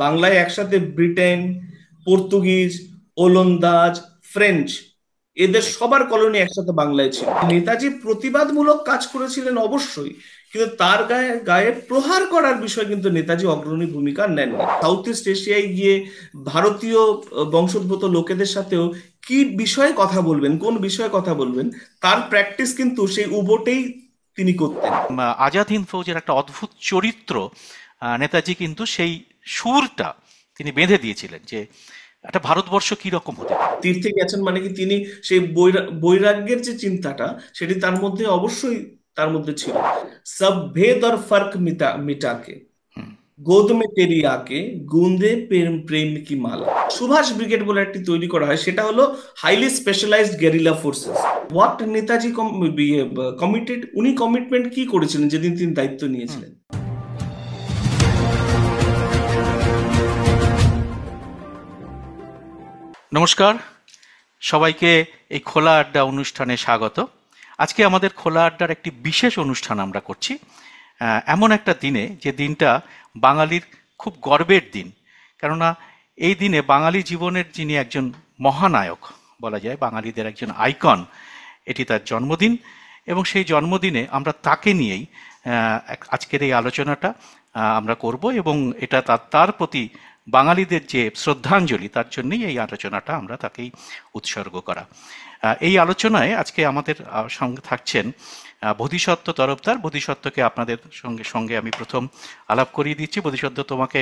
বাংলায় একসাথে Britain, Portuguese, ওলন্দাজ, ফ্রেঞ্চ, এদের ঠিক। সবার কলোনি একসাথে বাংলায় ছিল। নেতাজি প্রতিবাদমূলক কাজ করেছিলেন অবশ্যই, কিন্তু তার গায়ে গায়ে প্রহার করার বিষয়ে কিন্তু নেতাজি অগ্রণী ভূমিকা নেননি। সাউথ ইস্ট এশিয়ায় গিয়ে ভারতীয় বংশোদ্ভূত লোকেদের সাথেও কি বিষয়ে কথা বলবেন, কোন বিষয়ে কথা বলবেন, তার প্র্যাকটিস কিন্তু সেই উভটেই তিনি করতেন। আজাদ হিন্দ ফৌজের একটা অদ্ভুত চরিত্র নেতাজি কিন্তু সেই সুরটা তিনি বেঁধে দিয়েছিলেন যে একটা ভারতবর্ষ কি রকম হতে পারে। তীর্থে গেছেন মানে কি তিনি সেই বৈরাগ্যের যে চিন্তাটা সেটি তার মধ্যে অবশ্যই তার মধ্যে ছিল। সব ভেদ और फर्क मिटा के गोद में तेरी आके गूंदे प्रेम प्रेम की माला। সুভাষ ব্রিগেড বলে একটি তৈরি করা হয়, সেটা হলো highly specialised guerrilla forces. What Netaji committed, উনি কমিটমেন্ট কি করেছিলেন যেদিন তিনি দায়িত্ব হুম। নিয়েছিলেন? নমস্কার সবাইকে, এই খোলা আড্ডা অনুষ্ঠানে স্বাগত। আজকে আমাদের খোলা আড্ডার একটি বিশেষ অনুষ্ঠান আমরা করছি এমন একটা দিনে, যে দিনটা বাঙালির খুব গর্বের দিন। কেননা এই দিনে বাঙালি জীবনের যিনি একজন মহানায়ক বলা যায়, বাঙালিদের একজন আইকন, এটি তার জন্মদিন। এবং সেই জন্মদিনে আমরা তাকে নিয়েই আজকের এই আলোচনাটা আমরা করব, এবং এটা তার প্রতি বাঙালিদের যে শ্রদ্ধাঞ্জলি, তার জন্যই এই আলোচনাটা আমরা তাকেই উৎসর্গ করা। এই আলোচনায় আজকে আমাদের সঙ্গে থাকছেন বোধিসত্ত্ব তরফদার। বোধিসত্ত্বকে আপনাদের সঙ্গে সঙ্গে আমি প্রথম আলাপ করিয়ে দিচ্ছি। বোধিসত্ত্ব, তোমাকে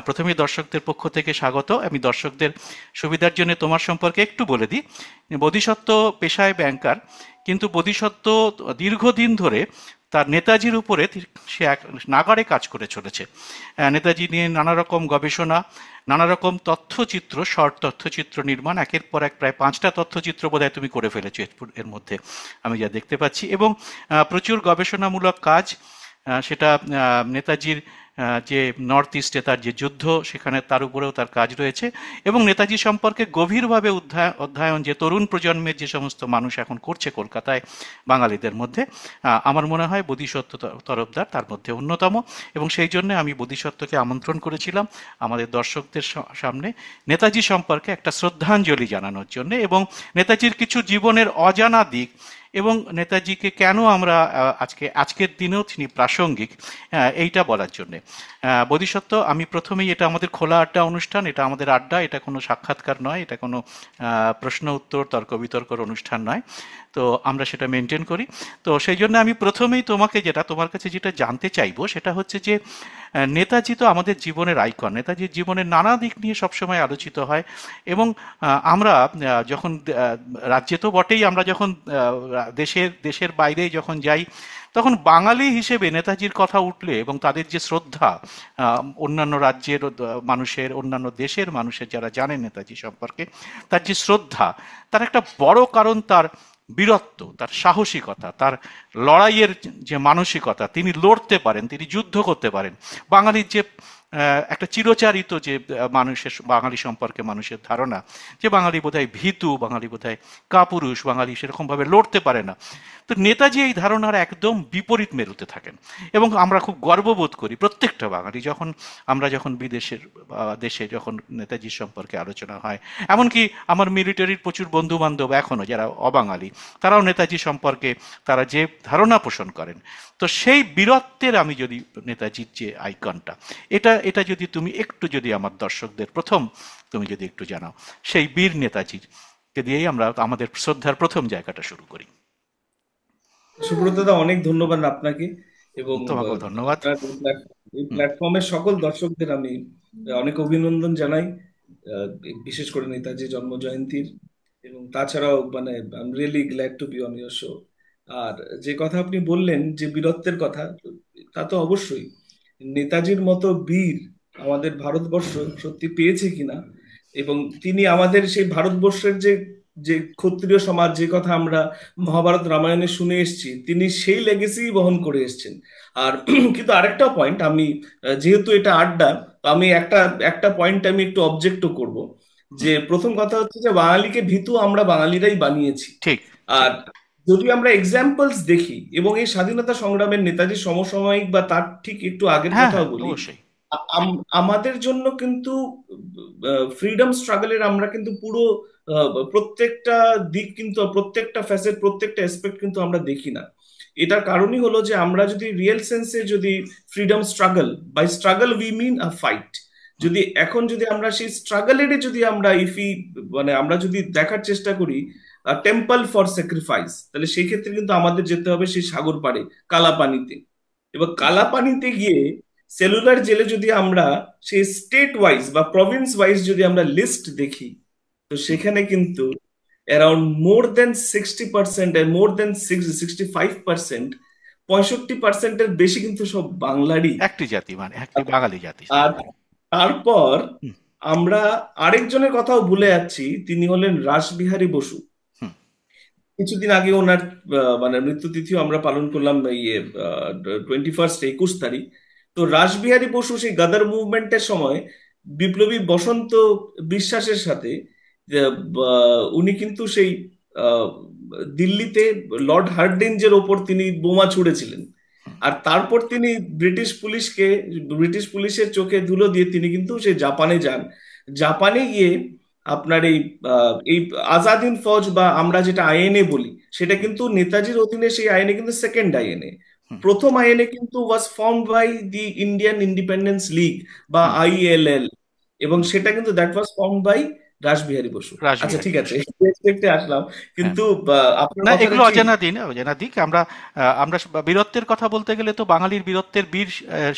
প্রথমে দর্শকদের পক্ষ থেকে স্বাগত। আমি দর্শকদের সুবিধার জন্য তোমার সম্পর্কে একটু বলে দিই। বোধিসত্ত্ব পেশায় ব্যাংকার, কিন্তু বোধিসত্ত্ব দীর্ঘদিন ধরে তার নেতাজির উপরে সে এক নাগাড়ে কাজ করে চলেছে। নেতাজি নিয়ে নানা রকম গবেষণা, নানা রকম তথ্যচিত্র, শর্ট তথ্যচিত্র নির্মাণ, একের পর এক প্রায় 5টা তথ্যচিত্র বোধহয় তুমি করে ফেলেছো এর মধ্যে, আমি যা দেখতে পাচ্ছি। এবং প্রচুর গবেষণামূলক কাজ, সেটা নেতাজির যে নর্থ ইস্টে তার যে যুদ্ধ, সেখানে তার উপরেও তার কাজ রয়েছে। এবং নেতাজি সম্পর্কে গভীরভাবে অধ্যয়ন যে তরুণ প্রজন্মের যে সমস্ত মানুষ এখন করছে কলকাতায় বাঙালিদের মধ্যে, আমার মনে হয় বোধিসত্ত্ব তরফদার তার মধ্যে অন্যতম। এবং সেই জন্য আমি বোধিসত্ত্বকে আমন্ত্রণ করেছিলাম আমাদের দর্শকদের সামনে নেতাজি সম্পর্কে একটা শ্রদ্ধাঞ্জলি জানানোর জন্য, এবং নেতাজির কিছু জীবনের অজানা দিক, এবং নেতাজিকে কেন আমরা আজকের দিনেও তিনি প্রাসঙ্গিক, এইটা বলার জন্যে। বোধিসত্ত্ব, আমি প্রথমেই, এটা আমাদের খোলা আড্ডা অনুষ্ঠান, এটা আমাদের আড্ডা, এটা কোনো সাক্ষাৎকার নয়, এটা কোনো প্রশ্ন উত্তর তর্ক বিতর্কর অনুষ্ঠান নয়। তো আমরা সেটা মেনটেন করি। তো সেই জন্য আমি প্রথমেই তোমার কাছে যেটা জানতে চাইবো, সেটা হচ্ছে যে নেতাজি তো আমাদের জীবনের আইকন, নেতাজির জীবনের নানা দিক নিয়ে সবসময় আলোচিত হয়। এবং আমরা যখন রাজ্যে তো বটেই, আমরা যখন দেশের দেশের বাইরে যখন যাই, তখন বাঙালি হিসেবে নেতাজির কথা উঠলে এবং তাদের যে শ্রদ্ধা, অন্যান্য রাজ্যের মানুষের, অন্যান্য দেশের মানুষের যারা জানেন নেতাজি সম্পর্কে, তার যে শ্রদ্ধা, তার একটা বড় কারণ তার বীরত্ব, তার সাহসিকতা, তার লড়াইয়ের যে মানসিকতা, তিনি লড়তে পারেন, তিনি যুদ্ধ করতে পারেন। বাঙালির যে একটা চিরচারিত যে বাঙালি সম্পর্কে মানুষের ধারণা, যে বাঙালি বোধহয় ভীতু, বাঙালি বোধহয় কাপুরুষ, বাঙালি সেরকমভাবে লড়তে পারে না, তো নেতাজি এই ধারণার একদম বিপরীত মেরুতে থাকেন। এবং আমরা খুব গর্ববোধ করি প্রত্যেকটা বাঙালি যখন, আমরা যখন বিদেশের দেশে যখন নেতাজির সম্পর্কে আলোচনা হয়। এমনকি আমার মিলিটারির প্রচুর বন্ধু বান্ধব এখনো যারা অবাঙালি, তারাও নেতাজি সম্পর্কে তারা যে ধারণা পোষণ করেন। তো সেই বীরত্বের, আমি যদি নেতাজির যে আইকনটা, এটা এটা যদি তুমি একটু, যদি আমার দর্শকদের প্রথম তুমি যদি একটু জানাও, সেই বীর নেতাজির কে দিয়েই আমরা আমাদের শ্রদ্ধার প্রথম জায়গাটা শুরু করি। সুব্রত দা, অনেক ধন্যবাদ আপনাকে এবং তোমাকেও ধন্যবাদ। আপনার এই হুম। প্ল্যাটফর্মের সকল দর্শকদের আমি অনেক অভিনন্দন জানাই, আহ, বিশেষ করে নেতাজি জন্ম জয়ন্তীর। এবং তাছাড়াও মানে I am really glad to be on your show. আর যে কথা আপনি বললেন যে বীরত্বের কথা, তা তো অবশ্যই নেতাজির মতো বীর আমাদের ভারতবর্ষ সত্যি পেয়েছে কিনা, এবং তিনি আমাদের সেই ভারতবর্ষের যে যে ক্ষত্রিয় সমাজ, যে কথা আমরা মহাভারত রামায়ণে শুনে এসেছি, তিনি সেই লেগেসি বহন করে এসেছেন। আর কিন্তু আরেকটা পয়েন্ট আমি, যেহেতু এটা আড্ডা, তো আমি একটা একটা পয়েন্ট আমি একটু অবজেক্টও করব। যে প্রথম কথা হচ্ছে যে বাঙালিকে ভীতু আমরা বাঙালিরাই বানিয়েছি। ঠিক। আর ঠিক। যদি আমরা এক্সাম্পলস দেখি এবং এই স্বাধীনতা সংগ্রামের নেতাজি সমসাময়িক বা তার ঠিক একটু আগের হ্যাঁ, কথাও হ্যাঁ, বলি, অবশ্যই। আমাদের জন্য কিন্তু ফ্রিডম স্ট্রাগলের আমরা কিন্তু পুরো প্রত্যেকটা দিক কিন্তু, প্রত্যেকটা ফ্যাসেট, প্রত্যেকটা অ্যাসপেক্ট কিন্তু আমরা দেখি না। এটার কারণই হলো যে আমরা যদি রিয়েল সেন্সে যদি freedom struggle, by struggle we mean a fight, hmm, যদি এখন যদি আমরা সেই স্ট্রাগলেরই যদি আমরা ইফি মানে আমরা যদি দেখার চেষ্টা করি টেম্পল ফর স্যাক্রিফাইস, তাহলে সেই ক্ষেত্রে কিন্তু আমাদের যেতে হবে সেই সাগর পাড়ে, কালাপানিতে। এবার হুম, কালাপানিতে গিয়ে সেলুলার জেলে যদি আমরা সেই স্টেট ওয়াইজ বা প্রভিন্স ওয়াইজ যদি আমরা লিস্ট দেখি, তো হুম। সেখানে কিন্তু অ্যারাউন্ড মোর দেন 60%, মোর দেন 65%, 65%-এর বেশি কিন্তু সব বাংলারই। একটি জাতি, মানে একটি বাঙালি জাতি। আর তারপর হুম, আমরা আরেকজনের কথাও ভুলে যাচ্ছি, তিনি হলেন রাসবিহারী বসু। হুম, কিছুদিন আগে ওনার মানে মৃত্যুতিথিও আমরা পালন করলাম, ইয়ে 21 21 তারিখ। তো রাসবিহারী বসু সেই গাদার মুভমেন্টের সময় বিপ্লবী বসন্ত বিশ্বাসের সাথে উনি কিন্তু সেই আহ, দিল্লিতে লর্ড হার্ডিঞ্জের ওপর তিনি বোমা ছুড়েছিলেন। হুম, আর তারপর তিনি ব্রিটিশ পুলিশকে, ব্রিটিশ পুলিশের চোখে ধুলো দিয়ে তিনি কিন্তু সেই জাপানে যান। জাপানে গিয়ে আপনার এই আজাদ হিন্দ ফৌজ বা আমরা যেটা আইএনএ বলি, সেটা হুম, কিন্তু নেতাজির অধীনে সেই আইএনএ কিন্তু সেকেন্ড আইএনএ। হুম, প্রথম আইএনএ কিন্তু was formed by the Indian Independence League বা হুম, আইএলএল, এবং হুম। সেটা কিন্তু that was formed by Rashbehari Bose. আচ্ছা, রাসবিহারী ঠিক আছে, বসু। রেসপেক্টে আসলাম। হ্যাঁ। কিন্তু আপনার না, কথাটা এগুলো ঠিক। অজানা দিন, অজানা দিক। আমরা আমরা বীরত্বের কথা বলতে গেলে তো বাঙালির বীরত্বের বীর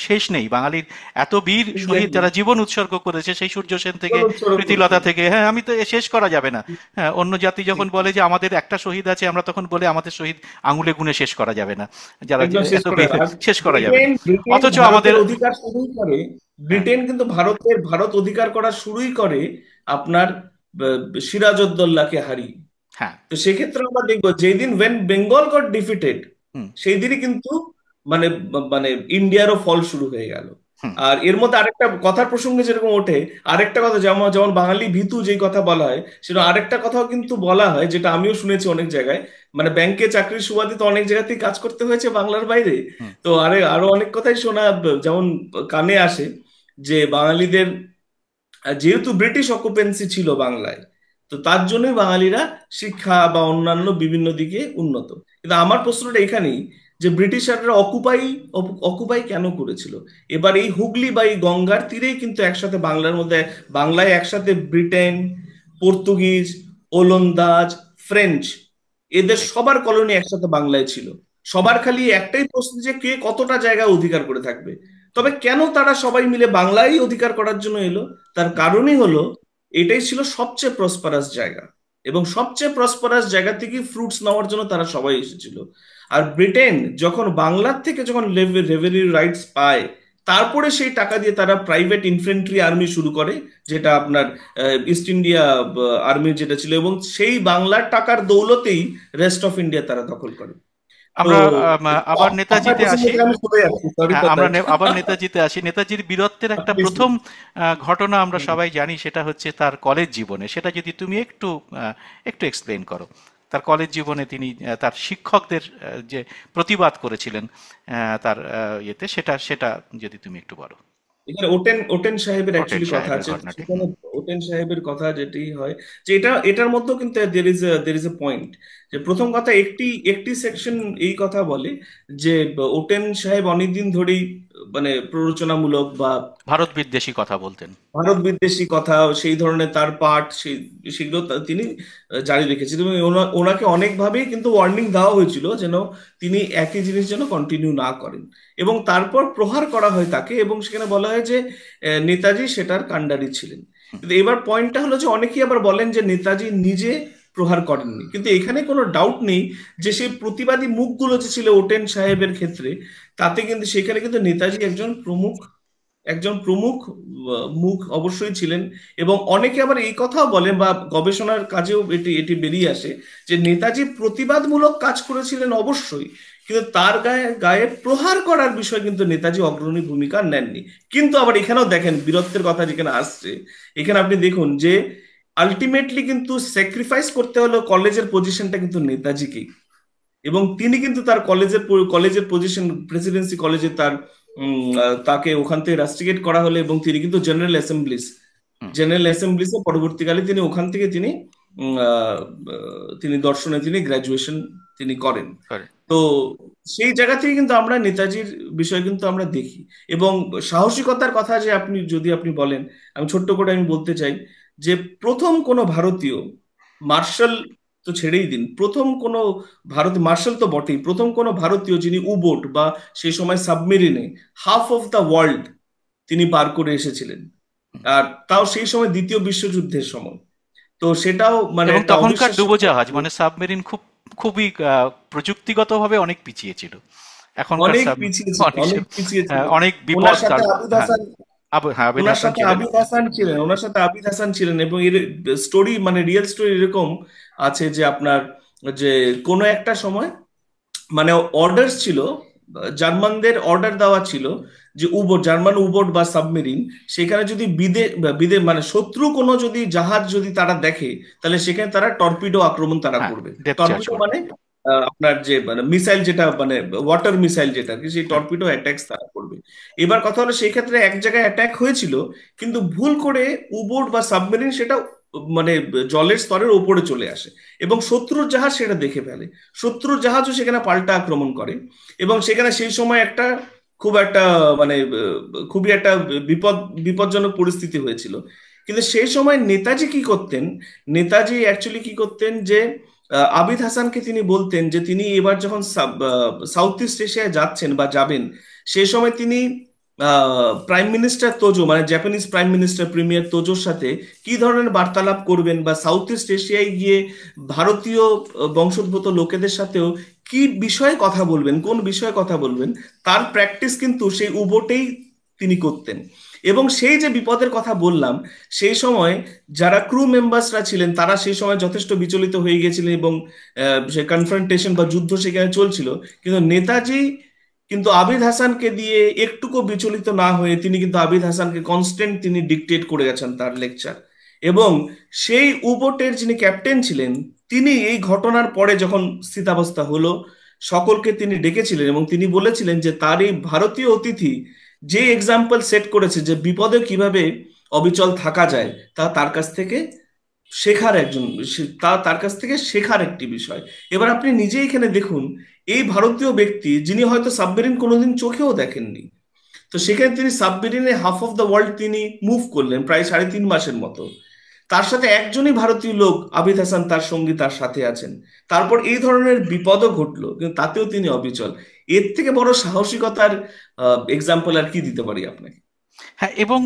শেষ নেই। বাঙালির এত বীর শহীদ এক্স্যাক্টলি, যারা জীবন উৎসর্গ করেছে, সেই সূর্য সেন থেকে প্রীতিলতা থেকে, হ্যাঁ, আমি তো শেষ করা যাবে না। হ্যাঁ, অন্য জাতি যখন ঠিক, বলে যে আমাদের একটা শহীদ আছে, আমরা তখন বলে আমাদের শহীদ আঙুলে গুণে শেষ করা যাবে না, যারা একদম শেষ এত করে বীর, না। আর শেষ করা যাবে না। ব্রিটেন ব্রিটেন অথচ আমাদের, ভারতের অধিকার শুরুই করে, হ্যাঁ, ব্রিটেন কিন্তু ভারত অধিকার করা শুরুই করে আপনার সিরাজউদ্দৌলাকে হারিয়ে। হ্যাঁ, তো সেক্ষেত্রে আমরা দেখবো যেদিন ওয়েন বেঙ্গল গট ডিফিটেড, হুম, সেই দিনই কিন্তু মানে মানে ইন্ডিয়ারও ফল শুরু হয়ে গেল। হুম, আর এর মধ্যে আরেকটা কথার প্রসঙ্গে যেরকম ওঠে, আরেকটা কথা, যেমন যেমন বাঙালি ভীতু যেই কথা বলা হয়, সেটা আরেকটা কথাও কিন্তু বলা হয়, যেটা আমিও শুনেছি অনেক জায়গায়। মানে ব্যাংকে চাকরির সুবাদে তো অনেক জায়গাতেই কাজ করতে হয়েছে বাংলার বাইরে। হুম। তো আরো অনেক কথাই শোনা যেমন কানে আসে, যে বাঙালিদের যেহেতু ব্রিটিশ অকুপেন্সি ছিল বাংলায়, তো তার জন্যই বাঙালিরা শিক্ষা বা অন্যান্য বিভিন্ন দিকে উন্নত। কিন্তু আমার প্রশ্নটা এখানেই, যে ব্রিটিশাররা অকুপাই অকুপাই কেন করেছিল? এবার এই হুগলি বা এই গঙ্গার তীরেই কিন্তু একসাথে বাংলার মধ্যে, বাংলায় একসাথে ব্রিটেন, পর্তুগিজ, ওলন্দাজ, ফ্রেঞ্চ, এদের ঠিক। সবার কলোনি একসাথে বাংলায় ছিল। হুম, সবার খালি একটাই প্রশ্ন, যে কে কতটা জায়গা অধিকার করে থাকবে। তবে কেন তারা সবাই মিলে বাংলায় অধিকার করার জন্য এলো? তার হুম। কারণই হলো এটাই ছিল সবচেয়ে প্রসপারাস জায়গা, এবং সবচেয়ে প্রসপারাস জায়গা থেকে ফ্রুটস নেওয়ার জন্য তারা সবাই এসেছিল। আর ব্রিটেন যখন বাংলার থেকে যখন রেভিনিউ রাইটস পায়, তারপরে সেই টাকা দিয়ে তারা প্রাইভেট ইনফ্যান্ট্রি আর্মি শুরু করে, যেটা আপনার ইস্ট ইন্ডিয়া আর্মি যেটা ছিল, এবং সেই বাংলার টাকার দৌলতেই রেস্ট অফ ইন্ডিয়া তারা দখল করে। তো আমরা আবার আপনার নেতাজিতে প্রসঙ্গ আসি। থেকে আমি সরে যাচ্ছি, সরি হ্যাঁ, ফর আমরা দ্যাট। আবার নেতাজিতে আসি। নেতাজির বীরত্বের একটা প্রথম ঘটনা আমরা সবাই জানি, সেটা হচ্ছে তার কলেজ জীবনে। সেটা যদি তুমি একটু একটু এক্সপ্লেন করো। তার কলেজ জীবনে তিনি তার শিক্ষকদের যে প্রতিবাদ করেছিলেন তার ইয়েতে, সেটা সেটা যদি তুমি একটু বলো। এখানে ওটেন ওটেন সাহেবের হোটেল অ্যাকচুয়ালি কথা সাহেবের আছে। ঘটনাটি। সেখানে হুম, ওটেন সাহেবের কথা যেটি হয়, যে এটার মধ্যেও কিন্তু দের ইজ এ পয়েন্ট। যে প্রথম কথা, একটি একটি সেকশন এই কথা বলে যে ওটেন সাহেব অনেকদিন ধরেই মানে প্ররোচনামূলক বা ভারত বিদ্বেষী কথা বলতেন। ভারত বিদ্বেষী কথা, সেই ধরনের তার পাঠ, সেই সেগুলো তিনি জারি রেখেছিলেন, এবং ওনাকে অনেকভাবেই কিন্তু ওয়ার্নিং দেওয়া হয়েছিল যেন তিনি একই জিনিস যেন কন্টিনিউ না করেন। এবং তারপর প্রহার করা হয় তাকে, এবং সেখানে বলা হয় যে নেতাজি সেটার কাণ্ডারি ছিলেন। কিন্তু এবার পয়েন্টটা হলো যে অনেকেই আবার বলেন যে নেতাজি নিজে প্রহার করেননি, কিন্তু এখানে কোনো ডাউট নেই যে সেই প্রতিবাদী মুখগুলো যে ছিল ওটেন সাহেবের ক্ষেত্রে, তাতে কিন্তু সেখানে কিন্তু নেতাজি একজন প্রমুখ মুখ অবশ্যই ছিলেন। এবং অনেকে আবার এই কথাও বলেন, বা গবেষণার কাজেও এটি এটি বেরিয়ে আসে, যে নেতাজি প্রতিবাদমূলক কাজ করেছিলেন অবশ্যই, কিন্তু তার গায়ে গায়ে প্রহার করার বিষয় কিন্তু নেতাজি অগ্রণী ভূমিকা নেননি। কিন্তু আবার এখানেও দেখেন বীরত্বের কথা যেখানে আসছে, এখানে আপনি দেখুন যে আলটিমেটলি কিন্তু স্যাক্রিফাইস করতে হলো কলেজের পজিশনটা কিন্তু নেতাজিকেই। এবং তিনি কিন্তু তার কলেজের পজিশন, প্রেসিডেন্সি কলেজে তার তাকে ওখান থেকে রাস্টিকেট করা হলো, এবং তিনি কিন্তু হুম। জেনারেল অ্যাসেম্বলিসে পরবর্তীকালে তিনি ওখান থেকে তিনি উম, আহ, তিনি দর্শনে তিনি গ্রাজুয়েশন তিনি করেন। করে। তো সেই জায়গা থেকে কিন্তু আমরা নেতাজির বিষয় কিন্তু আমরা দেখি। এবং সাহসিকতার কথা যে আপনি বলেন, আমি ছোট্ট করে আমি বলতে চাই যে প্রথম কোনো ভারতীয় মার্শাল তো ছেড়েই দিন, প্রথম কোনো মার্শাল তো বটেই, প্রথম কোনো ভারতীয় যিনি উবোট বা সেই সময় সাবমেরিনে হাফ অফ দ্য ওয়ার্ল্ড তিনি পার করে এসেছিলেন, আর তাও সেই সময় দ্বিতীয় বিশ্বযুদ্ধের সময়। তো সেটাও মানে এবং একটা তখনকার অবিশ্বাস্য। ডুবোজাহাজ মানে সাবমেরিন খুবই প্রযুক্তিগতভাবে অনেক পিছিয়ে ছিল। এখনকার অনেক পিছিয়ে ছিল, অনেক অনেক পিছিয়ে ছিল। অনেক ওনার বিপদ সাথে তার। আবিদ হ্যাঁ, হাসান হ্যাঁ, আবিদ ওনার হাসান সাথে ছিলেন। আবিদ হাসান ছিলেন, ওনার সাথে আবিদ হাসান ছিলেন। এবং এর স্টোরি মানে রিয়েল স্টোরি এরকম আছে যে আপনার, যে কোনো একটা সময় মানে অর্ডার ছিল, জার্মানদের অর্ডার দেওয়া ছিল যে জার্মান উবোট বা সাবমেরিন সেখানে যদি বিদে মানে শত্রু কোনো যদি জাহাজ যদি তারা দেখে, তাহলে সেখানে তারা টর্পিডো আক্রমণ তারা হ্যাঁ, করবে। ডেপথ চার্জ টর্পিডো করবে। মানে আপনার যে মানে মিসাইল, যেটা মানে ওয়াটার মিসাইল যেটা কি, সেই হ্যাঁ, টর্পিডো অ্যাটাক্স তারা করবে। এবার কথা হলো সেই ক্ষেত্রে এক জায়গায় অ্যাটাক হয়েছিল, কিন্তু ভুল করে উবোট বা সাবমেরিন সেটা মানে জলের স্তরের উপরে চলে আসে, এবং শত্রুর জাহাজ সেটা দেখে ফেলে। শত্রুর জাহাজও সেখানে পাল্টা আক্রমণ করে, এবং সেখানে সেই সময় একটা খুব একটা মানে খুবই একটা বিপজ্জনক পরিস্থিতি হয়েছিল। কিন্তু সেই সময় নেতাজি কি করতেন, নেতাজি অ্যাকচুয়ালি কি করতেন যে আবিদ হাসানকে তিনি বলতেন যে তিনি এবার যখন সাউথ ইস্ট এশিয়ায় যাচ্ছেন বা যাবেন, সেই সময় তিনি প্রাইম মিনিস্টার তোজো মানে জাপানিজ প্রাইম মিনিস্টার প্রিমিয়ার তোজোর সাথে কি ধরনের বার্তালাপ করবেন, বা সাউথ ইস্ট এশিয়ায় গিয়ে ভারতীয় বংশোদ্ভূত লোকেদের সাথেও কি বিষয়ে কথা বলবেন, কোন বিষয়ে কথা বলবেন, তার প্র্যাকটিস কিন্তু সেই উবোটেই তিনি করতেন। এবং সেই যে বিপদের কথা বললাম, সেই সময় যারা ক্রু মেম্বার্সরা ছিলেন তারা সেই সময় যথেষ্ট বিচলিত হয়ে গেছিলেন, এবং সে কনফ্রন্টেশন বা যুদ্ধ সেখানে চলছিল। কিন্তু নেতাজি কিন্তু আবিদ হাসানকে দিয়ে একটুকু বিচলিত না হয়ে তিনি কিন্তু আবিদ হাসানকে কনস্ট্যান্ট তিনি ডিকটেট করে গেছেন তার লেকচার। এবং সেই উবোটের যিনি ক্যাপ্টেন ছিলেন, তিনি এই ঘটনার পরে যখন স্থিতাবস্থা হলো, সকলকে তিনি ডেকেছিলেন এবং তিনি বলেছিলেন যে তার এই ভারতীয় অতিথি যে এক্সাম্পল সেট করেছে যে বিপদে কিভাবে অবিচল থাকা যায়, তা তার কাছ থেকে শেখার একজন তার কাছ থেকে শেখার একটি বিষয়। এবার আপনি নিজে এখানে দেখুন, এই ভারতীয় ব্যক্তি যিনি হয়তো সাবমেরিন কোনোদিন চোখেও দেখেননি, তো সেখানে তিনি সাবমেরিনে হাফ অফ দ্য ওয়ার্ল্ড তিনি মুভ করলেন প্রায় 3.5 মাসের মতো। তার সাথে একজনই ভারতীয় লোক আবিদ হাসান তার সঙ্গী তার সাথে আছেন। তারপর এই ধরনের বিপদও ঘটলো, কিন্তু তাতেও তিনি অবিচল। এর থেকে বড় সাহসিকতার এক্সাম্পল আর কি দিতে পারি আপনাকে? হ্যাঁ, এবং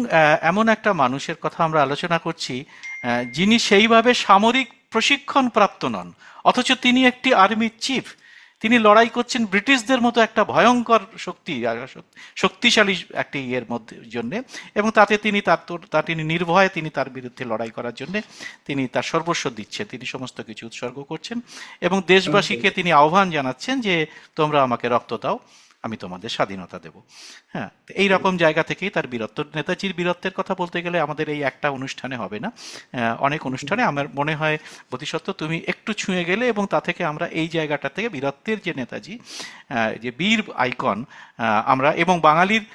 এমন একটা মানুষের কথা আমরা আলোচনা করছি যিনি সেইভাবে সামরিক প্রশিক্ষণ প্রাপ্ত নন, অথচ তিনি একটি আর্মির চিফ। তিনি লড়াই করছেন ব্রিটিশদের মতো একটা ভয়ঙ্কর শক্তিশালী একটি ইয়ের মধ্যে জন্যে, এবং তাতে তিনি তিনি নির্ভয়ে তিনি তার বিরুদ্ধে লড়াই করার জন্য তিনি তার সর্বস্ব দিচ্ছেন, তিনি সমস্ত কিছু উৎসর্গ করছেন, এবং দেশবাসীকে তিনি আহ্বান জানাচ্ছেন যে তোমরা আমাকে রক্ত দাও, আমি তোমাদের স্বাধীনতা দেব। হ্যাঁ, তো এইরকম জায়গা থেকেই তার বীরত্ব। নেতাজির বীরত্বের কথা বলতে গেলে আমাদের এই একটা অনুষ্ঠানে হবে না, অনেক অনুষ্ঠানে আমার মনে হয় বোধিসত্ত্ব তুমি একটু ছুঁয়ে গেলে, এবং তা থেকে আমরা এই জায়গাটা থেকে বীরত্বের যে নেতাজি, যে বীর আইকন, আমরা এবং বাঙালির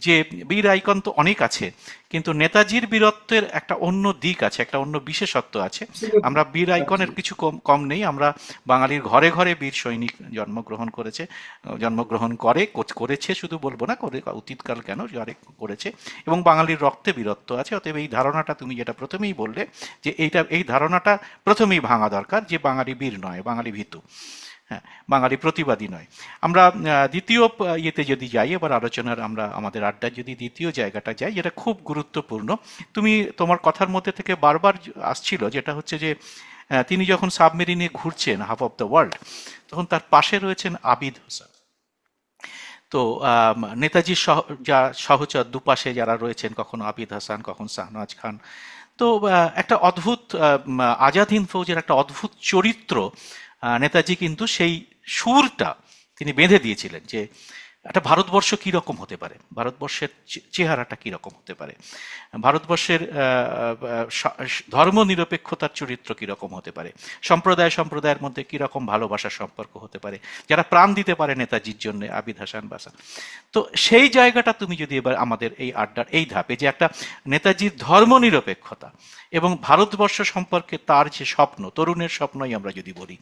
যে বীর আইকন তো অনেক আছে, কিন্তু নেতাজির বীরত্বের একটা অন্য দিক আছে, একটা অন্য বিশেষত্ব আছে। আমরা বীর আইকনের কিছু কম কম নেই, আমরা বাঙালির ঘরে ঘরে বীর সৈনিক জন্মগ্রহণ করেছে, শুধু বলবো না করে, অতীতকাল কেন করেছে, এবং বাঙালির রক্তে বীরত্ব আছে। অতএব এই ধারণাটা তুমি যেটা প্রথমেই বললে, যে এই ধারণাটা প্রথমেই ভাঙা দরকার, যে বাঙালি বীর নয়, বাঙালি ভীতু। হ্যাঁ, বাঙালি প্রতিবাদী নয়। আমরা দ্বিতীয় ইয়েতে যদি যাই, এবার আলোচনার আমরা আমাদের আড্ডার যদি দ্বিতীয় জায়গাটা যাই, যেটা খুব গুরুত্বপূর্ণ, তুমি তোমার কথার মধ্যে থেকে বারবার আসছিল, যেটা হচ্ছে যে তিনি যখন সাবমেরিনে ঘুরছেন হাফ অফ দ্য ওয়ার্ল্ড, তখন তার পাশে রয়েছেন আবিদ হোসেন। তো নেতাজির সহচর দুপাশে যারা রয়েছেন, কখনো আবিদ হাসান, কখন শাহনওয়াজ খান। তো একটা অদ্ভুত আজাদ হিন্দ ফৌজের একটা অদ্ভুত চরিত্র নেতাজি কিন্তু সেই সুরটা তিনি বেঁধে দিয়েছিলেন, যে একটা ভারতবর্ষ কি রকম হতে পারে, ভারতবর্ষের চেহারাটা কি রকম হতে পারে, ভারতবর্ষের ধর্মনিরপেক্ষতার চরিত্র কি রকম হতে পারে, সম্প্রদায় সম্প্রদায়ের মধ্যে কি রকম ভালোবাসার সম্পর্ক হতে পারে, যারা প্রাণ দিতে পারে নেতাজির জন্য, আবিদ হাসান বাসান। তো সেই জায়গাটা তুমি যদি এবার আমাদের এই আড্ডার এই ধাপে, যে একটা নেতাজির ধর্মনিরপেক্ষতা এবং ভারতবর্ষ সম্পর্কে তার যে স্বপ্ন, তরুণের স্বপ্নই আমরা যদি বলি,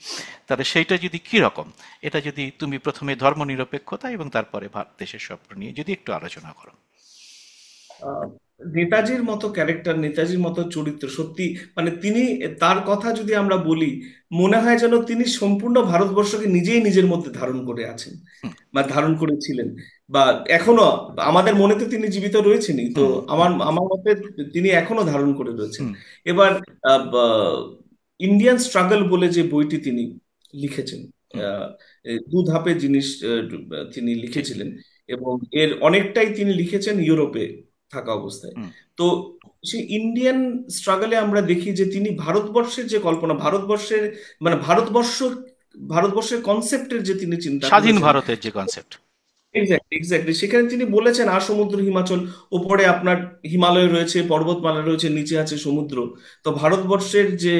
তাহলে সেইটা যদি কি রকম, এটা যদি তুমি প্রথমে ধর্মনিরপেক্ষতা এবং তারপরে দেশের স্বপ্ন নিয়ে যদি একটু আলোচনা করো। আহ, নেতাজির মতো ক্যারেক্টার, নেতাজির মতো চরিত্র সত্যি, মানে তিনি, তার কথা যদি আমরা বলি, মনে হয় যেন তিনি সম্পূর্ণ ভারতবর্ষকে নিজেই নিজের মধ্যে ধারণ করে আছেন হুম বা ধারণ করেছিলেন, বা এখনো আমাদের মনে তো তিনি জীবিত রয়েছেনই তো। হুম আমার আমার মতে তিনি এখনো ধারণ করে রয়েছেন। হুম এবার ইন্ডিয়ান স্ট্রাগল বলে যে বইটি তিনি লিখেছেন, হুম। আহ, দু ধাপের জিনিস তিনি ঠিক। লিখেছিলেন, এবং এর অনেকটাই তিনি লিখেছেন ইউরোপে থাকা অবস্থায়। হুম। তো সেই ইন্ডিয়ান স্ট্রাগলে আমরা দেখি যে তিনি ভারতবর্ষের যে কল্পনা, ভারতবর্ষের মানে ভারতবর্ষের কনসেপ্টের যে তিনি চিন্তা স্বাধীন করেছেন। ভারতের যে কনসেপ্ট। এক্স্যাক্টলি, এক্স্যাক্টলি, সেখানে তিনি বলেছেন সমুদ্র হিমাচল, ওপরে আপনার হিমালয় রয়েছে, পর্বতমালা রয়েছে, নিচে আছে সমুদ্র। তো ভারতবর্ষের যে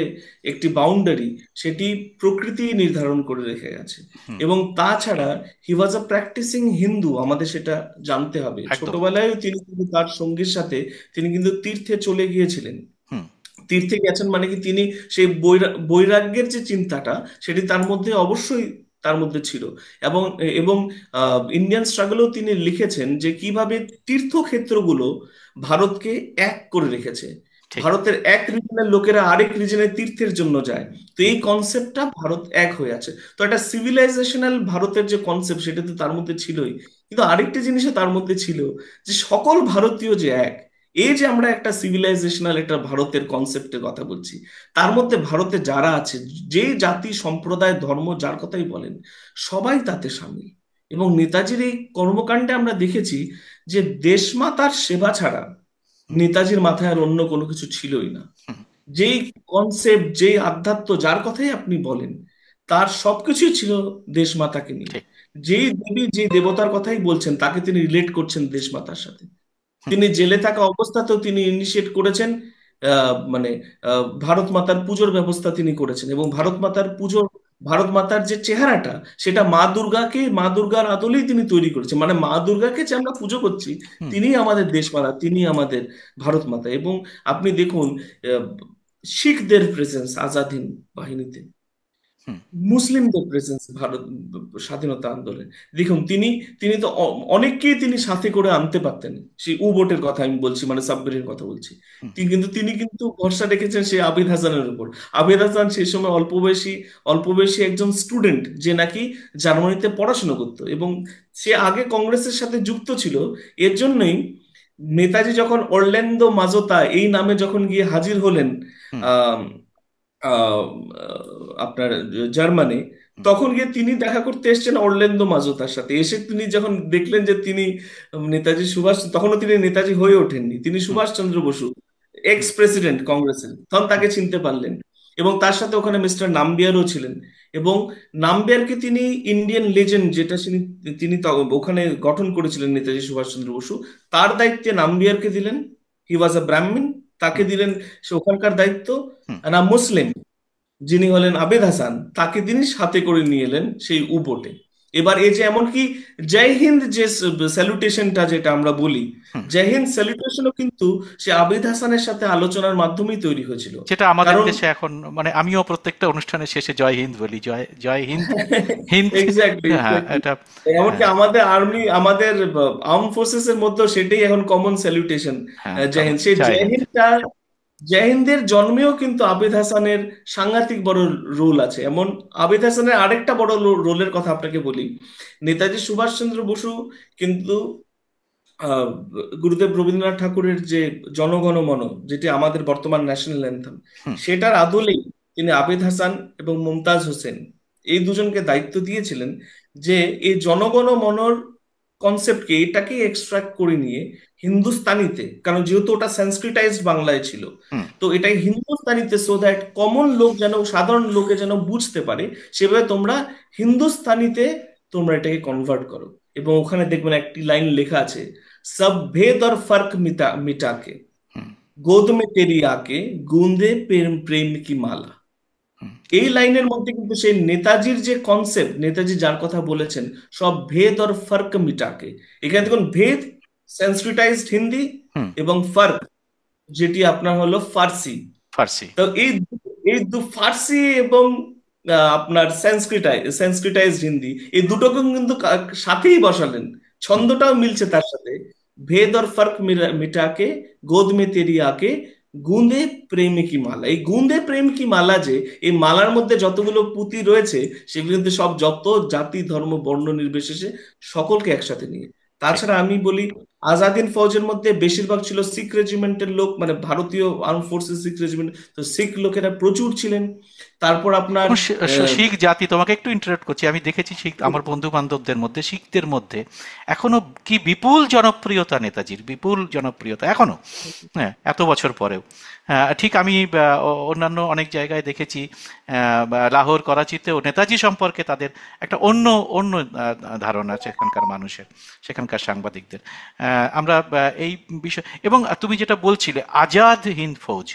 একটি বাউন্ডারি, সেটি প্রকৃতি নির্ধারণ করে রেখে গেছে। হুম। এবং তাছাড়া হি ওয়াজ আ প্র্যাকটিসিং হিন্দু, আমাদের সেটা জানতে হবে। একদম। ছোটবেলায় তিনি কিন্তু তার সঙ্গীর সাথে তিনি কিন্তু তীর্থে চলে গিয়েছিলেন। হুম তীর্থে গেছেন মানে কি, তিনি সেই বৈরাগ্যের যে চিন্তাটা, সেটি তার মধ্যে অবশ্যই তার মধ্যে ছিল। এবং এবং ইন্ডিয়ান স্ট্রাগলেও তিনি লিখেছেন যে কিভাবে তীর্থক্ষেত্রগুলো ভারতকে এক করে রেখেছে। ঠিক। ভারতের এক রিজনের লোকেরা আরেক রিজনে তীর্থের জন্য যায়। তো হুম এই কনসেপ্টটা ভারত এক হয়ে আছে। তো একটা সিভিলাইজেশনাল ভারতের যে কনসেপ্ট, সেটা তো তার মধ্যে ছিলই, কিন্তু আরেকটি জিনিসও তার মধ্যে ছিল, যে সকল ভারতীয় যে এক। এই যে আমরা একটা সিভিলাইজেশনাল একটা ভারতের কনসেপ্টের কথা বলছি, তার মধ্যে ভারতে যারা আছে, যে জাতি সম্প্রদায় ধর্ম যার কথাই বলেন, সবাই তাতে সামিল। এবং নেতাজির এই কর্মকাণ্ডে আমরা দেখেছি যে দেশমাতার সেবা ছাড়া নেতাজির মাথায় আর অন্য কোনো কিছু ছিলই না। হুম। যেই কনসেপ্ট, যেই আধ্যাত্ম যার কথাই আপনি বলেন, তার সবকিছুই ছিল দেশমাতাকে নিয়ে। ঠিক। যেই দেবী, যে দেবতার কথাই বলছেন, তাকে তিনি রিলেট করছেন দেশমাতার সাথে। হুম তিনি জেলে থাকা অবস্থাতেও তিনি ইনিশিয়েট করেছেন, মানে ভারত মাতার পুজোর ব্যবস্থা তিনি করেছেন। এবং ঠিক। ভারত মাতার পুজো, ভারত মাতার যে চেহারাটা, সেটা মা দুর্গাকে, মা দুর্গার আদলেই তিনি তৈরি করেছেন। মানে মা দুর্গাকে যে আমরা পুজো করছি, হুম তিনি আমাদের দেশমাতা, তিনি আমাদের ভারত মাতা। এবং আপনি দেখুন, আহ, শিখদের প্রেজেন্স আজাদ হিন্দ বাহিনীতে, হুম মুসলিমদের প্রেজেন্স ভারত স্বাধীনতা আন্দোলনে, দেখুন তিনি, তিনি তো অনেককেই তিনি সাথে করে আনতে পারতেন। সেই বোটের কথা আমি বলছি, মানে সাবমেরিনের কথা বলছি। হুম তিনি কিন্তু ভরসা রেখেছেন সেই আবিদ হাসানের উপর। আবিদ হাসান সেই সময় অল্প বয়সী একজন স্টুডেন্ট, যে নাকি জার্মানিতে পড়াশোনা করতো, এবং সে আগে কংগ্রেসের সাথে যুক্ত ছিল। এর জন্যই নেতাজি যখন অরল্যান্ডো মাজোতা এই নামে যখন গিয়ে হাজির হলেন হুম আহ, আপনার জার্মানি, হুম তখন গিয়ে তিনি দেখা করতে এসেছেন অরল্যান্ডো মাজোতার সাথে। এসে তিনি যখন দেখলেন যে তিনি নেতাজি সুভাষ, তখনও তিনি নেতাজি হয়ে ওঠেননি, তিনি হুম সুভাষ চন্দ্র বসু, হুম এক্স প্রেসিডেন্ট কংগ্রেসের, তখন হুম তাকে চিনতে পারলেন। এবং তার সাথে ওখানে মিস্টার নাম্বিয়ারও ছিলেন। এবং নাম্বিয়ারকে তিনি ইন্ডিয়ান লেজেন্ড, যেটা তিনি তিনি ওখানে গঠন করেছিলেন নেতাজি সুভাষচন্দ্র বসু, তার দায়িত্বে নাম্বিয়ারকে দিলেন। হি ওয়াজ আ ব্রাহ্মণ, তাকে হুম দিলেন সে ওখানকার দায়িত্ব। হুম। না মুসলিম, যিনি হলেন আবেদ হাসান, তাকে তিনি সাথে করে নিয়ে এলেন সেই উবোটে। এবার এই যে এমনকি জয় হিন্দ যে স্যালুটেশনটা যেটা আমরা বলি, হুম। জয় হিন্দ স্যালুটেশনও কিন্তু সে আবেদ হাসানের সাথে আলোচনার মাধ্যমেই তৈরি হয়েছিল। যেটা আমাদের কারণ দেশে এখন, মানে আমিও প্রত্যেকটা অনুষ্ঠানের শেষে জয় হিন্দ বলি, জয় জয় হিন্দ। হিন্দ। এক্স্যাক্টলি, হ্যাঁ এক্স্যাক্টলি, এটা। এমনকি হ্যাঁ আমাদের আর্মি, আমাদের আর্ম ফোর্সেস এর মধ্যে সেটাই এখন কমন স্যালুটেশন। হ্যাঁ জয় হিন্দ, সেই জয় জয় হিন্দ। হিন্দটা, জয় হিন্দের জন্মেও কিন্তু আবিদ হাসানের সাংঘাতিক বড় রোল আছে। এমন আবিদ হাসানের আরেকটা বড় রোলের কথা আপনাকে বলি। নেতাজি সুভাষচন্দ্র বসু কিন্তু আহ, গুরুদেব রবীন্দ্রনাথ ঠাকুরের যে জনগণ মন, যেটি আমাদের বর্তমান ন্যাশনাল অ্যান্থেম, হুম সেটার আদলেই তিনি আবিদ হাসান এবং মুমতাজ হোসেন এই দুজনকে দায়িত্ব দিয়েছিলেন যে এই জনগণ মনর কনসেপ্টকে, এটাকে এক্সট্রাক্ট করে নিয়ে হিন্দুস্তানিতে, কারণ যেহেতু ওটা সংস্কৃতাইজড বাংলায় ছিল, হুম তো এটাই হিন্দুস্তানিতে, সো দ্যাট কমন লোক যেন, সাধারণ লোকে যেন বুঝতে পারে, সেভাবে তোমরা হিন্দুস্তানিতে তোমরা এটাকে কনভার্ট করো। এবং ওখানে দেখবেন একটি লাইন লেখা আছে, সব ভেদ और फर्क मिटा मिटा के गोद में तेरी आके गूंदे प्रेम प्रेम की माला। এই লাইনের মধ্যে কিন্তু সেই নেতাজির যে কনসেপ্ট, নেতাজি যার কথা বলেছেন, সব ভেদ আর ফার্ক মিটাকে, এখানে দেখুন ভেদ সংস্কৃতাইজড হিন্দি, হুম। এবং ফার্ক যেটি আপনার হলো ফার্সি। ফার্সি। তো এই দু ফার্সি এবং আপনার সংস্কৃতাইজড হিন্দি, এই দুটোকে কিন্তু সাথেই বসালেন, হুম। ছন্দটাও মিলছে তার সাথে। ভেদ और फर्क मिटाके गोद में तेरी आके গুঁদে প্রেম কি মালা, এই গুঁদে প্রেম কি মালা, যে এই মালার মধ্যে যতগুলো পুঁতি রয়েছে সেগুলো কিন্তু সব, যত জাতি ধর্ম বর্ণ নির্বিশেষে সকলকে একসাথে নিয়ে। ঠিক। তাছাড়া আমি বলি, আজাদিন ফৌজের মধ্যে বেশিরভাগ ছিল শিখ রেজিমেন্টের লোক, মানে ভারতীয় আর্ম ফোর্সেস শিখ রেজিমেন্ট, তো শিখ লোকেরা প্রচুর ছিলেন। তারপর আপনার এবং শিখ জাতি, তোমাকে একটু ইন্টারাপ্ট করছি, আমি দেখেছি শিখ আমার বন্ধু বান্ধবদের মধ্যে, শিখদের মধ্যে এখনো কি বিপুল জনপ্রিয়তা, নেতাজির বিপুল জনপ্রিয়তা এখনো, হ্যাঁ, এত বছর পরেও। হ্যাঁ, ঠিক। আমি অন্যান্য অনেক জায়গায় দেখেছি, বা লাহোর করাচিতেও নেতাজি সম্পর্কে তাদের একটা অন্য অন্য ধারণা আছে এখানকার মানুষের, সেখানকার সাংবাদিকদের। আমরা এই বিষয়, এবং তুমি যেটা বলছিলে আজাদ হিন্দ ফৌজ,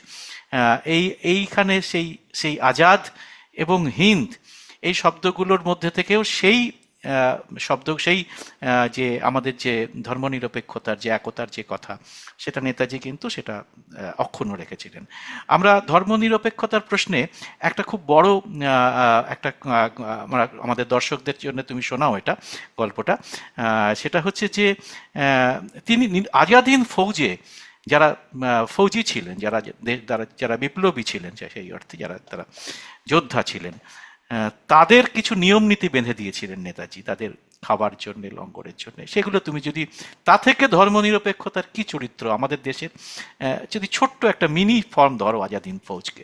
এইখানে সেই সেই আজাদ এবং হিন্দ, এই শব্দগুলোর মধ্যে থেকেও সেই শব্দ, সেই যে আমাদের যে ধর্মনিরপেক্ষতার যে একতার যে কথা, সেটা নেতাজি কিন্তু সেটা অক্ষুণ্ণ রেখেছিলেন। আমরা ধর্মনিরপেক্ষতার প্রশ্নে একটা খুব বড় একটা আমাদের দর্শকদের জন্য তুমি শোনাও এটা গল্পটা। সেটা হচ্ছে যে তিনি আজাদ হিন্দ ফৌজে যারা ফৌজি ছিলেন, যারা বিপ্লবী ছিলেন, সেই অর্থে যারা তারা যোদ্ধা ছিলেন, তাদের কিছু নিয়ম নীতি বেঁধে দিয়েছিলেন নেতাজি, তাদের খাবার জন্য, লঙ্গরের জন্য। সেগুলো তুমি যদি, তা থেকে ধর্মনিরপেক্ষতার কি চরিত্র আমাদের দেশের, যদি ছোট্ট একটা মিনি ফর্ম ধরো আজাদিন ফৌজকে,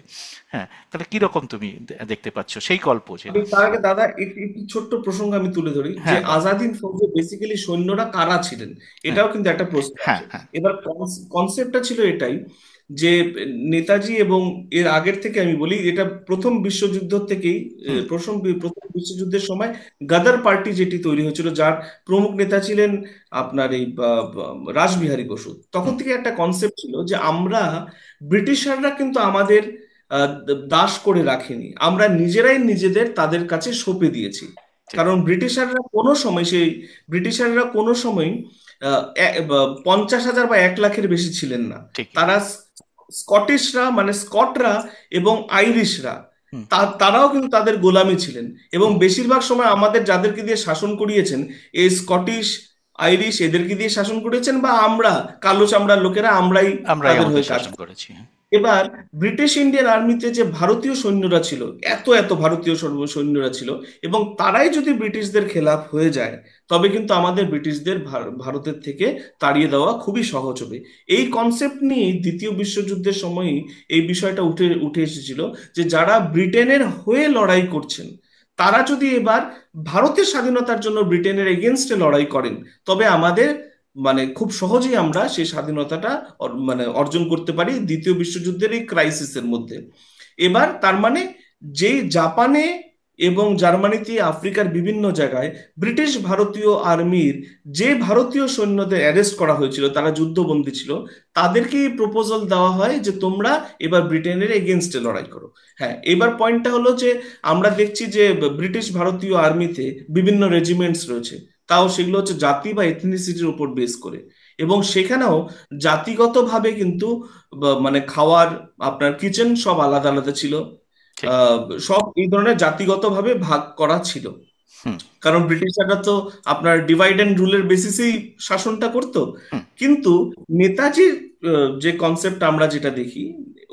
হ্যাঁ, তাহলে কিরকম তুমি দেখতে পাচ্ছ সেই গল্প যে। আমি তার আগে দাদা একটি একটি ছোট্ট প্রসঙ্গ আমি তুলে ধরি, যে হ্যাঁ, বলো। আজাদিন ফৌজে বেসিক্যালি সৈন্যরা কারা ছিলেন, হ্যাঁ, এটাও কিন্তু একটা প্রশ্ন হ্যাঁ, আছে। হ্যাঁ। এবার কনসেপ্টটা ছিল এটাই, যে নেতাজি, এবং এর আগের থেকে আমি বলি, এটা প্রথম বিশ্বযুদ্ধ থেকেই, হুম। প্রথম বিশ্বযুদ্ধের সময় গাদার পার্টি যেটি তৈরি হয়েছিল, যার প্রমুখ নেতা ছিলেন আপনার এই রাসবিহারী বসু, তখন হুম। থেকে একটা কনসেপ্ট ছিল যে আমরা, ব্রিটিশাররা কিন্তু আমাদের আহ, দাস করে রাখিনি, আমরা নিজেরাই নিজেদের তাদের কাছে সঁপে দিয়েছি। ঠিক। কারণ ব্রিটিশাররা কোনো সময় 50,000 বা 1 লাখের বেশি ছিলেন না। ঠিক। তারা স্কটিশরা, মানে স্কটরা এবং আইরিশরা, হুম। তারাও কিন্তু তাদের গোলামি ছিলেন। এবং হুম। বেশিরভাগ সময় আমাদের যাদেরকে দিয়ে শাসন করিয়েছেন, এই স্কটিশ, আইরিশ, এদেরকে দিয়ে শাসন করিয়েছেন, বা আমরা কালো চামড়ার লোকেরা আমরাই আমরাই তাদের আমাদের হয়ে কাজ। শাসন করেছি, হ্যাঁ। এবার ব্রিটিশ ইন্ডিয়ান আর্মিতে যে ভারতীয় সৈন্যরা ছিল, এত এত ভারতীয় সৈন্যরা ছিল, এবং তারাই যদি ব্রিটিশদের খেলাফ হয়ে যায়, তবে কিন্তু আমাদের ব্রিটিশদের ভারতের থেকে তাড়িয়ে দেওয়া খুবই সহজ হবে। এই কনসেপ্ট নিয়ে দ্বিতীয় বিশ্বযুদ্ধের সময়ই এই বিষয়টা উঠে উঠে এসেছিল, যে যারা ব্রিটেনের হয়ে লড়াই করছেন, তারা যদি এবার ভারতের স্বাধীনতার জন্য ব্রিটেনের এগেনস্টে লড়াই করেন, তবে আমাদের, মানে খুব সহজেই আমরা সেই স্বাধীনতাটা মানে অর্জন করতে পারি দ্বিতীয় বিশ্বযুদ্ধের এই ক্রাইসিসের মধ্যে। এবার তার মানে, যে জাপানে এবং জার্মানিতে, আফ্রিকার বিভিন্ন জায়গায় ব্রিটিশ ভারতীয় আর্মির যে ভারতীয় সৈন্যদের অ্যারেস্ট করা হয়েছিল, তারা যুদ্ধবন্দী ছিল, তাদেরকে এই প্রপোজাল দেওয়া হয় যে তোমরা এবার ব্রিটেনের এগেনস্টে লড়াই করো। হ্যাঁ, এবার পয়েন্টটা হলো যে আমরা দেখছি যে ব্রিটিশ ভারতীয় আর্মিতে বিভিন্ন রেজিমেন্টস রয়েছে, তাও সেগুলো হচ্ছে জাতি বা এথনিসিটির উপর বেস করে। এবং সেখানেও জাতিগতভাবে কিন্তু মানে খাওয়ার, আপনার কিচেন সব আলাদা আলাদা ছিল। ঠিক। আহ, সব এই ধরনের জাতিগতভাবে ভাগ করা ছিল। হুম। কারণ ব্রিটিশরা তো আপনার ডিভাইড অ্যান্ড রুলের বেসিসেই শাসনটা করতো। হুম। কিন্তু নেতাজির যে কনসেপ্ট আমরা যেটা দেখি,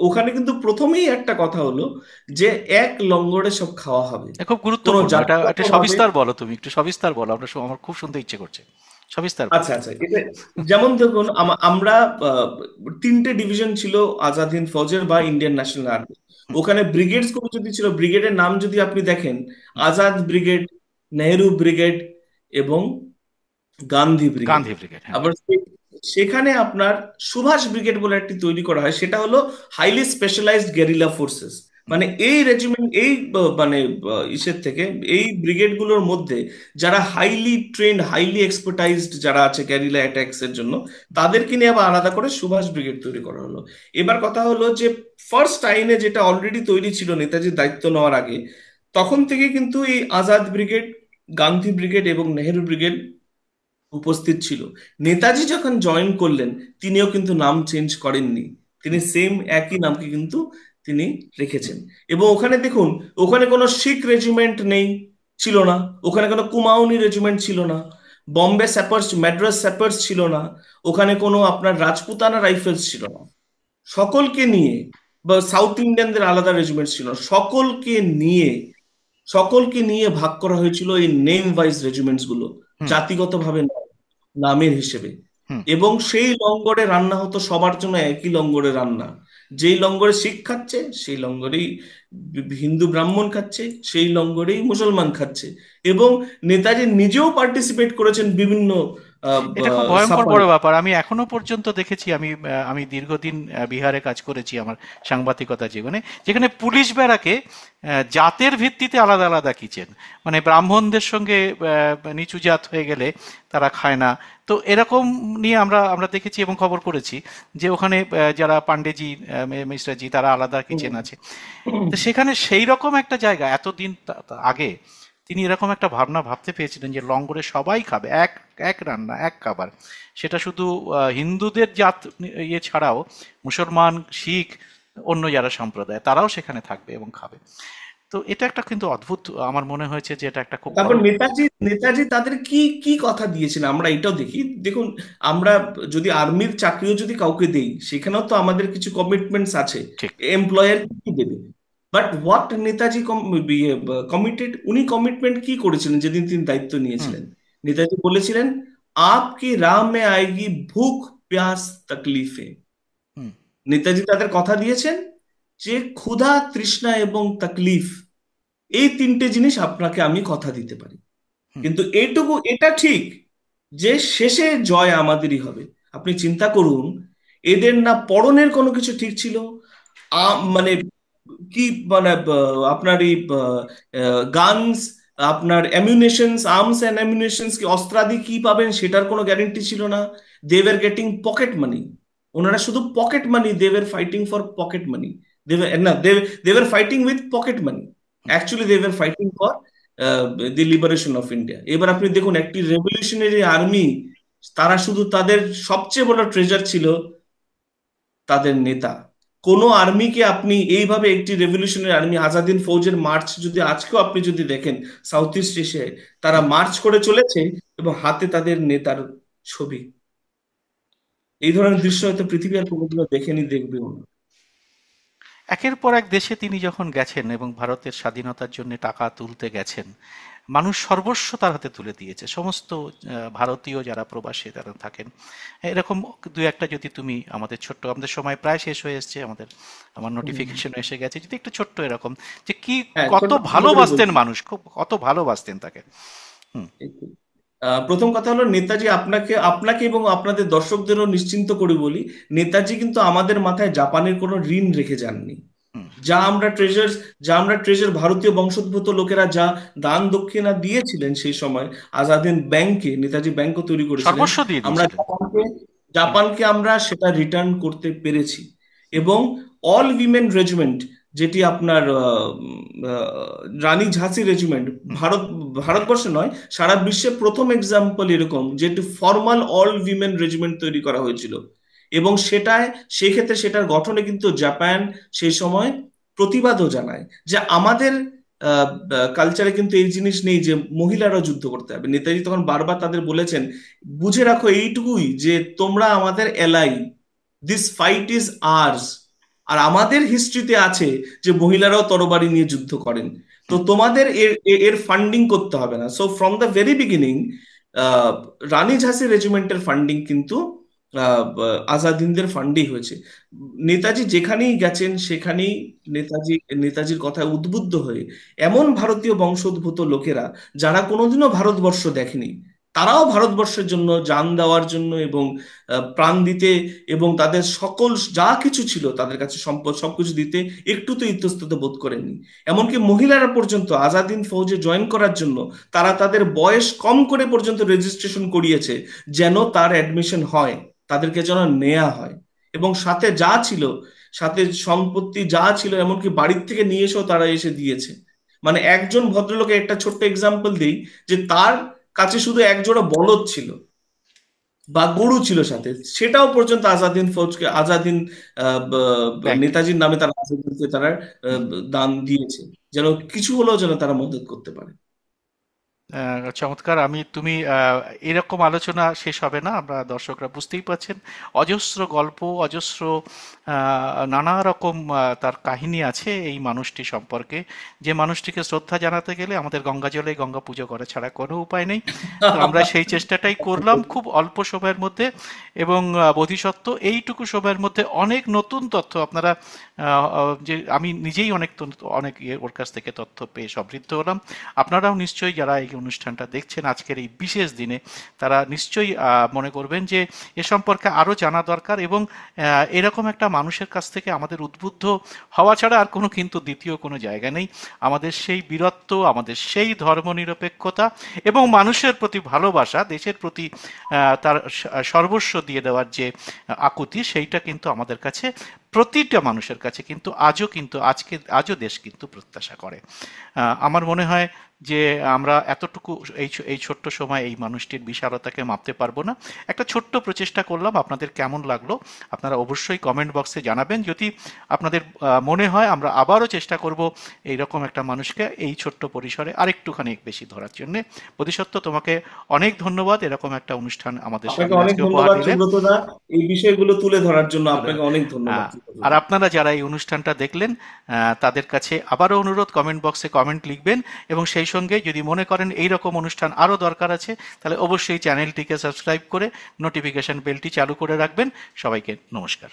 ওখানে কিন্তু প্রথমেই একটা কথা হলো যে এক লঙ্গরে সব খাওয়া হবে, খুব কোনো গুরুত্বপূর্ণ, এটা একটা জাতিগতভাবে। সবিস্তার বলো, তুমি একটু সবিস্তার বলো, আমার খুব শুনতে ইচ্ছে করছে, সবিস্তার বলো। আচ্ছা আচ্ছা, এটা যেমন দেখুন, আমরা আহ, 3টে ডিভিশন ছিল আজাদ হিন্দ ফৌজের বা ইন্ডিয়ান ন্যাশনাল আর্মি। হুম। ওখানে ব্রিগেডস গুলো যদি ছিল, ব্রিগেডের নাম যদি আপনি দেখেন, হুম। আজাদ ব্রিগেড, নেহেরু ব্রিগেড এবং গান্ধী ব্রিগেড। গান্ধী ব্রিগেড, হ্যাঁ। আবার সেখানে আপনার সুভাষ ব্রিগেড বলে একটি তৈরি করা হয়, সেটা হলো হাইলি স্পেশালাইজড গেরিলা ফোর্সেস। হুম। মানে এই রেজিমেন্ট এই মানে ইসের থেকে এই ব্রিগেড গুলোর মধ্যে যারা হাইলি ট্রেন্ড হাইলি এক্সপার্টাইজড যারা আছে গ্যারিলা অ্যাটাকস এর জন্য, তাদেরকে নিয়ে আবার আলাদা করে সুভাষ ব্রিগেড তৈরি করা হলো। এবার কথা হলো যে ফার্স্ট টাইমে যেটা অলরেডি তৈরি ছিল নেতাজির দায়িত্ব নেওয়ার আগে, তখন থেকে কিন্তু এই আজাদ ব্রিগেড, গান্ধী ব্রিগেড এবং নেহেরু ব্রিগেড উপস্থিত ছিল। নেতাজি যখন জয়েন করলেন, তিনিও কিন্তু নাম চেঞ্জ করেননি, তিনি হুম। সেম একই নামকে কিন্তু তিনি রেখেছেন। এবং ওখানে দেখুন, ওখানে কোনো শিখ রেজিমেন্ট নেই, ছিল না। ওখানে কোনো কুমাউনি রেজিমেন্ট ছিল না, বম্বে স্যাপার্স মাদ্রাস স্যাপার্স ছিল না, ওখানে কোনো আপনার রাজপুতানা রাইফেলস ছিল না। সকলকে নিয়ে, বা সাউথ ইন্ডিয়ানদের আলাদা রেজিমেন্ট ছিল না, নিয়ে সকলকে নিয়ে ভাগ করা হয়েছিল এই নেম ওয়াইজ রেজিমেন্টস গুলো, হুম। জাতিগতভাবে নয়, নামের হিসেবে। হুম। এবং সেই লঙ্গরে রান্না হতো সবার জন্য একই লঙ্গরে রান্না। যেই লঙ্গরে শিখ খাচ্ছে সেই লঙ্গরেই হিন্দু ব্রাহ্মণ খাচ্ছে, সেই লঙ্গরেই মুসলমান খাচ্ছে। এবং নেতাজি নিজেও পার্টিসিপেট করেছেন বিভিন্ন এটা খুব ভয়ঙ্কর সাফারে। বড় ব্যাপার। আমি এখনো পর্যন্ত দেখেছি, আমি দীর্ঘদিন বিহারে কাজ করেছি আমার সাংবাদিকতা জীবনে, যেখানে পুলিশ ব্যারাকে জাতের ভিত্তিতে আলাদা আলাদা কিচেন, মানে ব্রাহ্মণদের সঙ্গে নিচু জাত হয়ে গেলে তারা খায় না। তো এরকম নিয়ে আমরা আমরা দেখেছি এবং খবর করেছি যে ওখানে যারা পান্ডেজি, মিশ্রাজি, তারা আলাদা কিচেন আছে। তো সেখানে সেই রকম একটা জায়গা এতদিন আগে তিনি এরকম একটা ভাবনা ভাবতে পেরেছিলেন যে লঙ্গরে সবাই খাবে, এক এক রান্না, এক খাবার। সেটা শুধু হিন্দুদের জাত ইয়ে ছাড়াও মুসলমান, শিখ, অন্য যারা সম্প্রদায় তারাও সেখানে থাকবে এবং খাবে। তো এটা একটা কিন্তু অদ্ভুত, আমার মনে হয়েছে যে এটা একটা খুব তারপর বড়। নেতাজি নেতাজি তাদের কি কি কথা দিয়েছেন আমরা এটাও দেখি। দেখুন, আমরা যদি আর্মির চাকরিও যদি কাউকে দেই, সেখানেও তো আমাদের কিছু কমিটমেন্টস আছে, ঠিক। এমপ্লয়ার কি দেবে। বাট হোয়াট নেতাজি কমিটেড, উনি কমিটমেন্ট কি করেছিলেন যেদিন তিনি দায়িত্ব হুম। নিয়েছিলেন? নেতাজি বলেছিলেন, आपकी राह में आएगी भूख प्यास तकलीफे। হুম। নেতাজি তাদের কথা দিয়েছেন যে ক্ষুধা, তৃষ্ণা এবং তাকলিফ, এই তিনটে জিনিস আপনাকে আমি কথা দিতে পারি। হুম। কিন্তু এইটুকু এটা ঠিক যে শেষে জয় আমাদেরই হবে। আপনি চিন্তা করুন, এদের না পরনের কোনো কিছু ঠিক ছিল, মানে কি, মানে আপনার এই গানস, আপনার অ্যামিউনেশনস, আর্মস অ্যান্ড অ্যামিউনেশনস, কি অস্ত্রাদি কি পাবেন সেটার কোনো গ্যারেন্টি ছিল না। They were getting pocket money. ওনারা শুধু pocket money, they were fighting for pocket money. They না, they were fighting with pocket money. Actually they were fighting for the liberation of India. এবার আপনি দেখুন, একটি রেভলিউশনারি আর্মি, তারা শুধু তাদের সবচেয়ে বড় ট্রেজার ছিল তাদের নেতা। কোন আর্মিকে আপনি এইভাবে, একটি রেভলিউশনারি আর্মি আজাদিন ফৌজের মার্চ যদি আজকেও আপনি যদি দেখেন সাউথ ইস্ট এশিয়ায়, তারা মার্চ করে চলেছে এবং হাতে তাদের নেতার ছবি। এই ধরনের দৃশ্য হয়তো পৃথিবী আর কোনোদিনও দেখেনি, দেখবেও না। একের পর এক দেশে তিনি যখন গেছেন এবং ভারতের স্বাধীনতার জন্য টাকা তুলতে গেছেন, মানুষ সর্বস্ব তার হাতে তুলে দিয়েছে। সমস্ত ভারতীয় যারা প্রবাসী তারা থাকেন, এরকম দু একটা যদি তুমি আমাদের ছোট্ট, আমাদের সময় প্রায় শেষ হয়ে এসছে, আমার হুম। নোটিফিকেশন এসে গেছে, যদি একটু ছোট্ট এরকম যে কি হ্যাঁ, কত ছোট্ট ছোট্ট করে ভালোবাসতেন বলছি। মানুষ, খুব কত ভালোবাসতেন তাকে। হুম। একটু। প্রথম কথা হলো, নেতাজি আপনাকে আপনাকে এবং আপনাদের দর্শকদেরও নিশ্চিন্ত করে বলি, নেতাজি কিন্তু আমাদের মাথায় জাপানের কোনো ঋণ রেখে যাননি। হুম। যা আমরা ট্রেজার, ভারতীয় বংশোদ্ভূত লোকেরা যা দান দক্ষিণা দিয়েছিলেন সেই সময় আজাদিন ব্যাংকে, নেতাজি ব্যাংকও তৈরি করেছিলেন, সর্বস্ব দিয়ে আমরা দিয়েছিলেন। হুম। জাপানকে আমরা সেটা রিটার্ন করতে পেরেছি। এবং অল উইমেন রেজিমেন্ট, যেটি আপনার রানী ঝাঁসি রেজিমেন্ট, হুম। ভারত ভারতবর্ষে নয়, সারা বিশ্বে প্রথম এক্সাম্পল এরকম যেটি ফর্মাল অল উইমেন রেজিমেন্ট তৈরি করা হয়েছিল। এবং সেটায়, সেক্ষেত্রে সেটার গঠনে কিন্তু জাপান সেই সময় প্রতিবাদও জানায় যে আমাদের কালচারে কিন্তু এই জিনিস নেই যে মহিলারা যুদ্ধ করতে হবে। নেতাজি তখন বারবার তাদের বলেছেন, বুঝে রাখো এইটুকুই যে তোমরা আমাদের এলাই, দিস ফাইট ইজ আর্স। আর আমাদের হিস্ট্রিতে আছে যে মহিলারাও তরবারি নিয়ে যুদ্ধ করেন। তো হুম। তোমাদের এর এর ফান্ডিং করতে হবে না। So from the very beginning Rani ঝাঁসি রেজিমেন্টের ফান্ডিং কিন্তু আজাদ হিন্দের ফান্ডেই হয়েছে। নেতাজি যেখানেই গেছেন সেখানেই নেতাজি নেতাজির কথায় উদ্বুদ্ধ হয়ে এমন ভারতীয় বংশোদ্ভূত লোকেরা যারা কোনোদিনও ভারতবর্ষ দেখেনি, তারাও ভারতবর্ষের জন্য জান দেওয়ার জন্য এবং প্রাণ দিতে এবং তাদের সকল যা কিছু ছিল তাদের কাছে সম্পদ সবকিছু দিতে একটু তো ইতস্তত বোধ করেননি। এমনকি মহিলারা পর্যন্ত আজাদিন ফৌজে জয়েন করার জন্য তারা তাদের বয়স কম করে পর্যন্ত রেজিস্ট্রেশন করিয়েছে, যেন তার অ্যাডমিশন হয়, তাদেরকে যেন নেওয়া হয়। এবং সাথে যা ছিল, সাথে সম্পত্তি যা ছিল, এমনকি বাড়ির থেকে নিয়ে এসেও তারা এসে দিয়েছে। মানে একজন ভদ্রলোকের একটা ছোট্ট এক্সাম্পল দিই, যে তার কাছে শুধু এক জোড়া বলদ ছিল বা গরু ছিল সাথে, সেটাও পর্যন্ত আজাদিন ফৌজকে, আজাদিন ব্যাংক। নেতাজির নামে তারা আজাদিনকে তারা আহ, দান দিয়েছে, যেন কিছু হলেও যেন তারা মদত করতে পারে। চমৎকার। তুমি এরকম আলোচনা শেষ হবে না, আমরা দর্শকরা বুঝতেই পাচ্ছেন। অজস্র গল্প, অজস্র নানা রকম তার কাহিনী আছে এই মানুষটি সম্পর্কে, যে মানুষটিকে শ্রদ্ধা জানাতে গেলে আমাদের গঙ্গা জলে গঙ্গা পুজো করা ছাড়া কোনো উপায় নেই। তো আমরা সেই চেষ্টাটাই করলাম খুব অল্প সময়ের মধ্যে, এবং বোধিসত্ত্ব এইটুকু সময়ের মধ্যে অনেক নতুন তথ্য আপনারা, যে আমি নিজেই অনেক ওর কাছ থেকে তথ্য পেয়ে সমৃদ্ধ হলাম। আপনারাও নিশ্চয়ই যারা এই অনুষ্ঠানটা দেখছেন আজকের এই বিশেষ দিনে, তারা নিশ্চয়ই মনে করবেন যে এ সম্পর্কে আরও জানা দরকার, এবং এরকম একটা মানুষের কাছ থেকে আমাদের উদ্বুদ্ধ হওয়া ছাড়া আর কিন্তু দ্বিতীয় কোনো জায়গা নেই। আমাদের সেই বীরত্ব, আমাদের সেই ধর্মনিরপেক্ষতা এবং মানুষের প্রতি ভালোবাসা, দেশের প্রতি তার সর্বস্ব দিয়ে দেওয়ার যে আকুতি, সেইটা কিন্তু আমাদের কাছে, প্রতিটা মানুষের কাছে কিন্তু আজও দেশ কিন্তু প্রত্যাশা করে। আমার মনে হয় যে আমরা এতটুকু এই ছোট্ট সময় এই মানুষটির বিশালতাকে মাপতে পারবো না। একটা ছোট্ট প্রচেষ্টা করলাম, আপনাদের কেমন লাগলো আপনারা অবশ্যই কমেন্ট বক্সে জানাবেন। যদি আপনাদের মনে হয়, আমরা আবারও চেষ্টা করব এইরকম একটা মানুষকে এই ছোট্ট পরিসরে আরেকটুখানি বেশি ধরার জন্য। বোধিসত্ত্ব, তোমাকে অনেক ধন্যবাদ এরকম একটা অনুষ্ঠান আমাদের আপনাকে সামনে অনেক আজকে উপহার ধন্যবাদ দিলে। সুব্রত দা, এই বিষয়গুলো তুলে ধরার জন্য তুলে আপনাকে অনেক ধন্যবাদ আহ, সুব্রত আর দা। আপনারা যারা এই অনুষ্ঠানটা দেখলেন, তাদের কাছে আবারও অনুরোধ, কমেন্ট বক্সে কমেন্ট লিখবেন, এবং সেই সঙ্গে যদি মনে করেন এই রকম অনুষ্ঠান আরও দরকার আছে, তাহলে অবশ্যই চ্যানেলটিকে সাবস্ক্রাইব করে নোটিফিকেশন বেলটি চালু করে রাখবেন। সবাইকে নমস্কার।